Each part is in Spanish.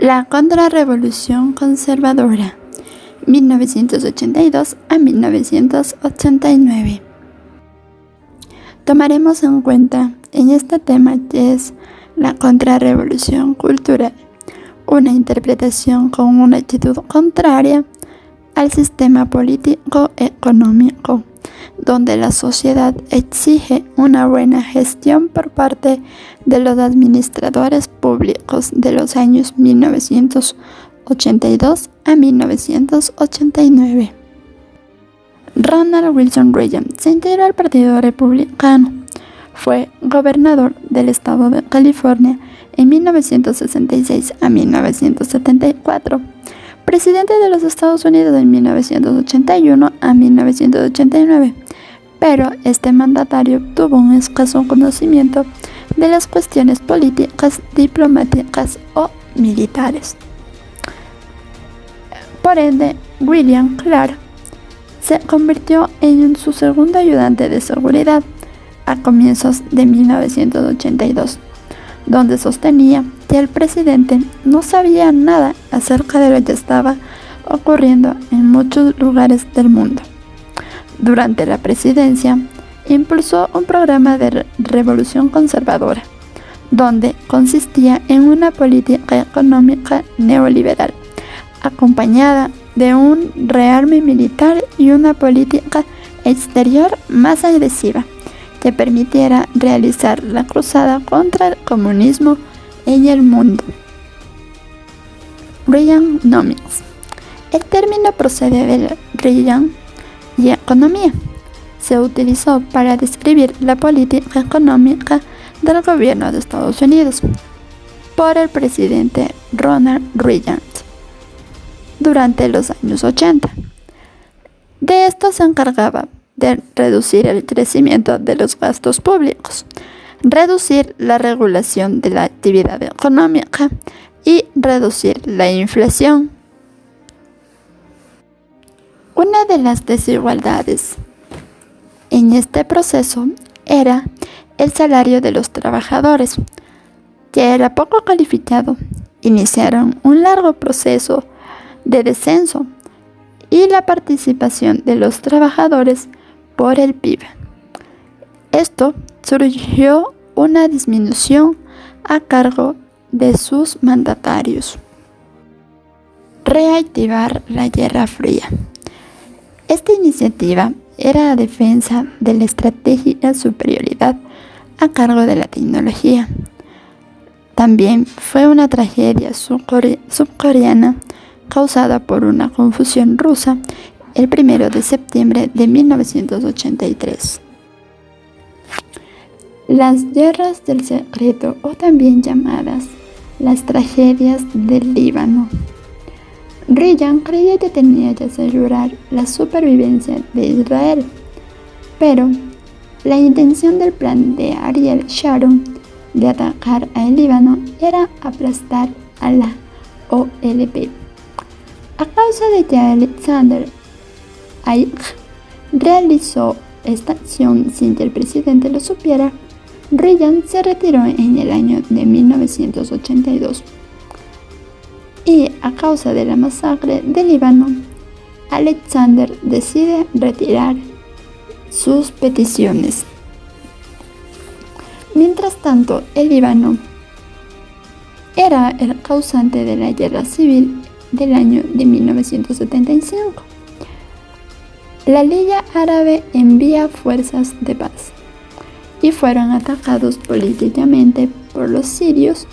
La Contrarrevolución Conservadora, 1982 a 1989. Tomaremos en cuenta en este tema que es la contrarrevolución cultural, una interpretación con una actitud contraria al sistema político-económico, donde la sociedad exige una buena gestión por parte de los administradores públicos de los años 1982 a 1989. Ronald Wilson Reagan se integró al Partido Republicano. Fue gobernador del estado de California en 1966 a 1974. Presidente de los Estados Unidos de 1981 a 1989, pero este mandatario tuvo un escaso conocimiento de las cuestiones políticas, diplomáticas o militares. Por ende, William Clark se convirtió en su segundo ayudante de seguridad a comienzos de 1982, donde sostenía que el presidente no sabía nada acerca de lo que estaba ocurriendo en muchos lugares del mundo. Durante la presidencia, impulsó un programa de revolución conservadora, donde consistía en una política económica neoliberal, acompañada de un rearme militar y una política exterior más agresiva, que permitiera realizar la cruzada contra el comunismo en el mundo. Reaganomics. El término procede del Reagan y economía. Se utilizó para describir la política económica del gobierno de Estados Unidos por el presidente Ronald Reagan durante los años 80. De esto se encargaba de reducir el crecimiento de los gastos públicos, reducir la regulación de la actividad económica y reducir la inflación. Una de las desigualdades en este proceso era el salario de los trabajadores, que era poco calificado. Iniciaron un largo proceso de descenso y la participación de los trabajadores por el PIB. Esto surgió una disminución a cargo de sus mandatarios. Reactivar la Guerra Fría. Esta iniciativa era la defensa de la estrategia superioridad a cargo de la tecnología. También fue una tragedia subcoreana causada por una confusión rusa el 1 de septiembre de 1983. Las guerras del secreto, o también llamadas las tragedias del Líbano. Reagan creía que tenía que asegurar la supervivencia de Israel, pero la intención del plan de Ariel Sharon de atacar al Líbano era aplastar a la OLP. A causa de que Alexander Haig realizó esta acción sin que el presidente lo supiera, Reagan se retiró en el año de 1982. Y a causa de la masacre del Líbano, Alexander decide retirar sus peticiones. Mientras tanto, el Líbano era el causante de la guerra civil del año de 1975. La Liga Árabe envía fuerzas de paz y fueron atacados políticamente por los sirios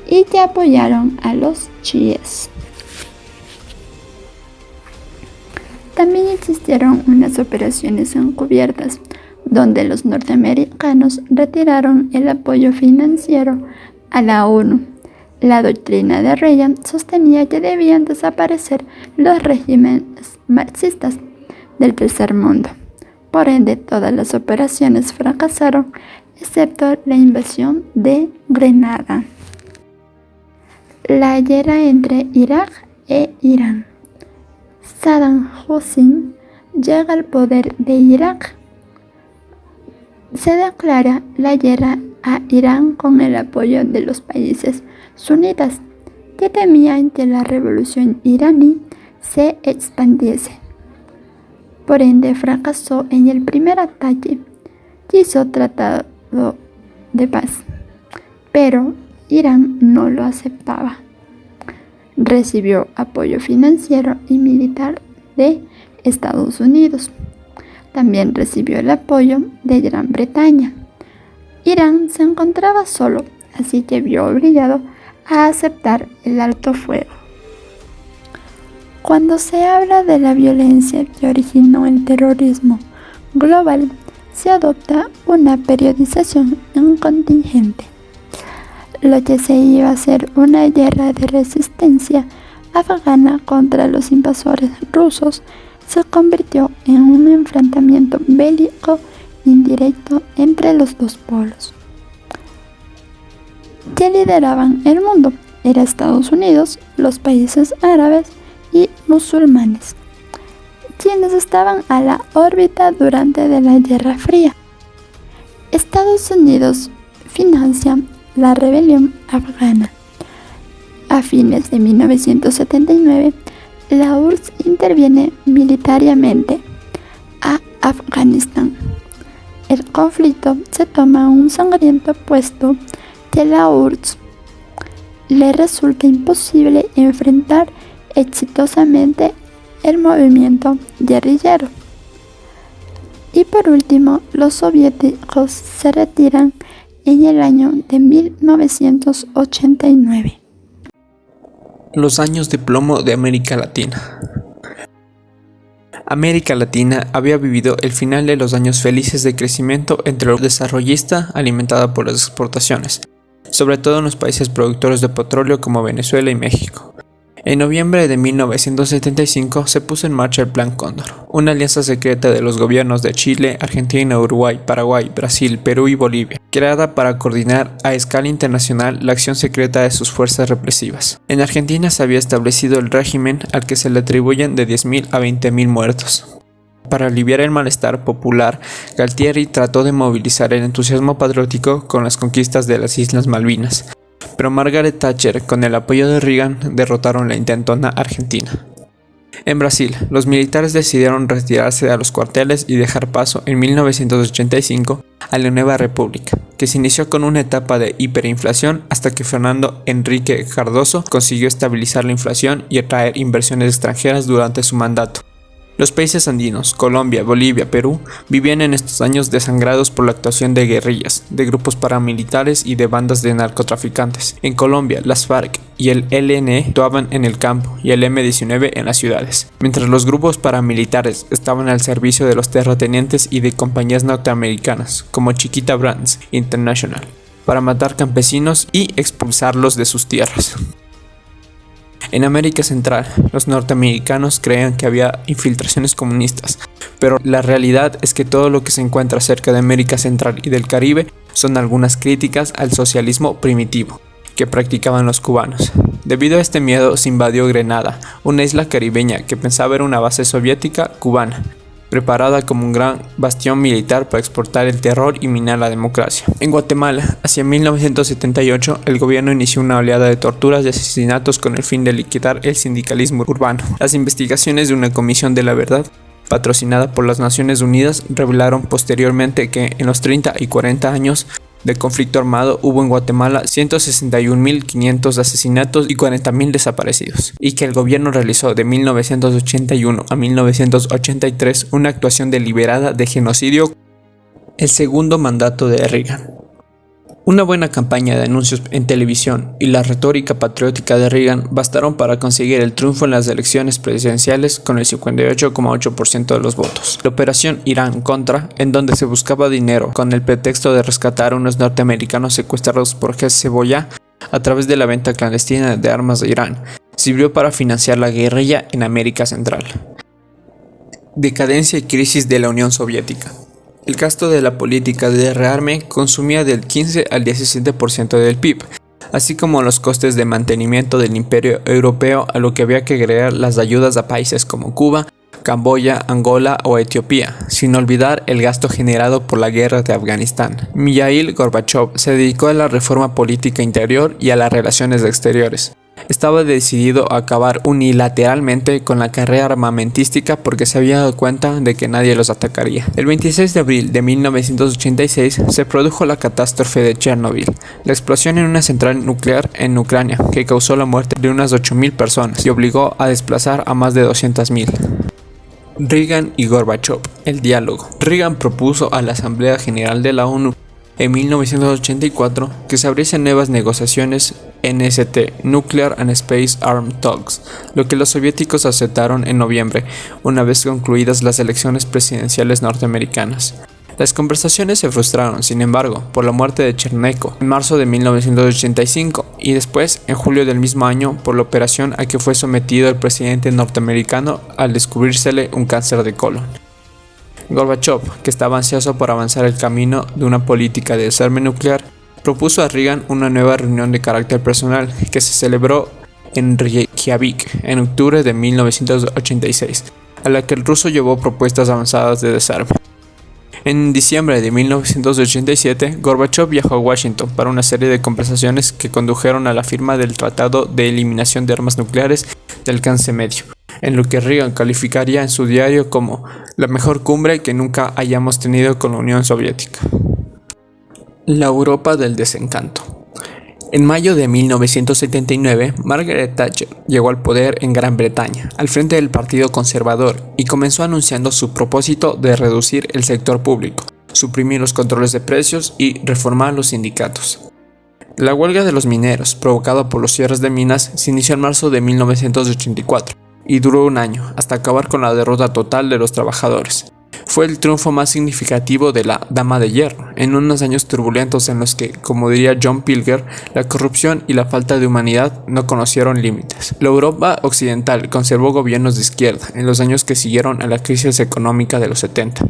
y que apoyaron a los chiíes. También existieron unas operaciones encubiertas donde los norteamericanos retiraron el apoyo financiero a la ONU. La doctrina de Reagan sostenía que debían desaparecer los regímenes marxistas del tercer mundo. Por ende, todas las operaciones fracasaron, excepto la invasión de Grenada. La guerra entre Irak e Irán. Saddam Hussein llega al poder de Irak. Se declara la guerra a Irán con el apoyo de los países sunitas que temían que la revolución iraní se expandiese. Por ende, fracasó en el primer ataque. Quiso tratado de paz, pero Irán no lo aceptaba. Recibió apoyo financiero y militar de Estados Unidos. También recibió el apoyo de Gran Bretaña. Irán se encontraba solo, así que vio obligado a aceptar el alto fuego. Cuando se habla de la violencia que originó el terrorismo global, se adopta una periodización en contingente. Lo que se iba a ser una guerra de resistencia afgana contra los invasores rusos se convirtió en un enfrentamiento bélico indirecto entre los dos polos que lideraban el mundo. Era Estados Unidos, los países árabes y musulmanes, quienes estaban a la órbita durante la Guerra Fría. Estados Unidos financia la rebelión afgana. A fines de 1979, la URSS interviene militariamente a Afganistán. El conflicto se toma un sangriento puesto que la URSS le resulta imposible enfrentar exitosamente el movimiento guerrillero. Y por último, los soviéticos se retiran en el año de 1989. Los años de plomo de América Latina. América Latina había vivido el final de los años felices de crecimiento entre los desarrollistas alimentada por las exportaciones, sobre todo en los países productores de petróleo como Venezuela y México. En noviembre de 1975 se puso en marcha el Plan Cóndor, una alianza secreta de los gobiernos de Chile, Argentina, Uruguay, Paraguay, Brasil, Perú y Bolivia, creada para coordinar a escala internacional la acción secreta de sus fuerzas represivas. En Argentina se había establecido el régimen al que se le atribuyen de 10.000 a 20.000 muertos. Para aliviar el malestar popular, Galtieri trató de movilizar el entusiasmo patriótico con las conquistas de las Islas Malvinas, pero Margaret Thatcher, con el apoyo de Reagan, derrotaron la intentona argentina. En Brasil, los militares decidieron retirarse a los cuarteles y dejar paso en 1985 a la nueva república, que se inició con una etapa de hiperinflación hasta que Fernando Henrique Cardoso consiguió estabilizar la inflación y atraer inversiones extranjeras durante su mandato. Los países andinos, Colombia, Bolivia, Perú, vivían en estos años desangrados por la actuación de guerrillas, de grupos paramilitares y de bandas de narcotraficantes. En Colombia, las FARC y el ELN actuaban en el campo y el M-19 en las ciudades, mientras los grupos paramilitares estaban al servicio de los terratenientes y de compañías norteamericanas, como Chiquita Brands International, para matar campesinos y expulsarlos de sus tierras. En América Central, los norteamericanos creían que había infiltraciones comunistas, pero la realidad es que todo lo que se encuentra cerca de América Central y del Caribe son algunas críticas al socialismo primitivo que practicaban los cubanos. Debido a este miedo se invadió Grenada, una isla caribeña que pensaba era una base soviética cubana, preparada como un gran bastión militar para exportar el terror y minar la democracia. En Guatemala, hacia 1978, el gobierno inició una oleada de torturas y asesinatos con el fin de liquidar el sindicalismo urbano. Las investigaciones de una comisión de la verdad, patrocinada por las Naciones Unidas, revelaron posteriormente que en los 30 y 40 años de conflicto armado hubo en Guatemala 161.500 asesinatos y 40.000 desaparecidos, y que el gobierno realizó de 1981 a 1983 una actuación deliberada de genocidio. El segundo mandato de Reagan. Una buena campaña de anuncios en televisión y la retórica patriótica de Reagan bastaron para conseguir el triunfo en las elecciones presidenciales con el 58,8% de los votos. La operación Irán-Contra, en donde se buscaba dinero con el pretexto de rescatar a unos norteamericanos secuestrados por Hezbollah a través de la venta clandestina de armas de Irán, sirvió para financiar la guerrilla en América Central. Decadencia y crisis de la Unión Soviética. El gasto de la política de rearme consumía del 15 al 17% del PIB, así como los costes de mantenimiento del imperio europeo, a lo que había que agregar las ayudas a países como Cuba, Camboya, Angola o Etiopía, sin olvidar el gasto generado por la guerra de Afganistán. Mikhail Gorbachev se dedicó a la reforma política interior y a las relaciones exteriores, estaba decidido a acabar unilateralmente con la carrera armamentística porque se había dado cuenta de que nadie los atacaría. El 26 de abril de 1986 se produjo la catástrofe de Chernobyl, la explosión en una central nuclear en Ucrania que causó la muerte de unas 8.000 personas y obligó a desplazar a más de 200.000. Reagan y Gorbachev, el diálogo. Reagan propuso a la Asamblea General de la ONU en 1984 que se abriesen nuevas negociaciones NST, Nuclear and Space Arms Talks, lo que los soviéticos aceptaron en noviembre, una vez concluidas las elecciones presidenciales norteamericanas. Las conversaciones se frustraron, sin embargo, por la muerte de Chernenko en marzo de 1985 y después, en julio del mismo año, por la operación a que fue sometido el presidente norteamericano al descubrírsele un cáncer de colon. Gorbachev, que estaba ansioso por avanzar el camino de una política de desarme nuclear, propuso a Reagan una nueva reunión de carácter personal que se celebró en Reykjavik en octubre de 1986, a la que el ruso llevó propuestas avanzadas de desarme. En diciembre de 1987, Gorbachev viajó a Washington para una serie de conversaciones que condujeron a la firma del Tratado de Eliminación de Armas Nucleares de Alcance Medio, en lo que Reagan calificaría en su diario como la mejor cumbre que nunca hayamos tenido con la Unión Soviética. La Europa del desencanto. En mayo de 1979, Margaret Thatcher llegó al poder en Gran Bretaña, al frente del Partido Conservador, y comenzó anunciando su propósito de reducir el sector público, suprimir los controles de precios y reformar los sindicatos. La huelga de los mineros, provocada por los cierres de minas, se inició en marzo de 1984 y duró un año, hasta acabar con la derrota total de los trabajadores. Fue el triunfo más significativo de la Dama de Hierro, en unos años turbulentos en los que, como diría John Pilger, la corrupción y la falta de humanidad no conocieron límites. La Europa occidental conservó gobiernos de izquierda en los años que siguieron a la crisis económica de los 70.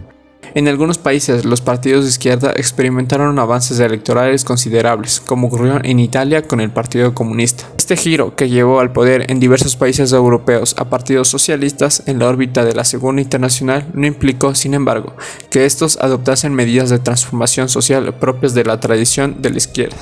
En algunos países, los partidos de izquierda experimentaron avances electorales considerables, como ocurrió en Italia con el Partido Comunista. Este giro, que llevó al poder en diversos países europeos a partidos socialistas en la órbita de la Segunda Internacional, no implicó, sin embargo, que estos adoptasen medidas de transformación social propias de la tradición de la izquierda.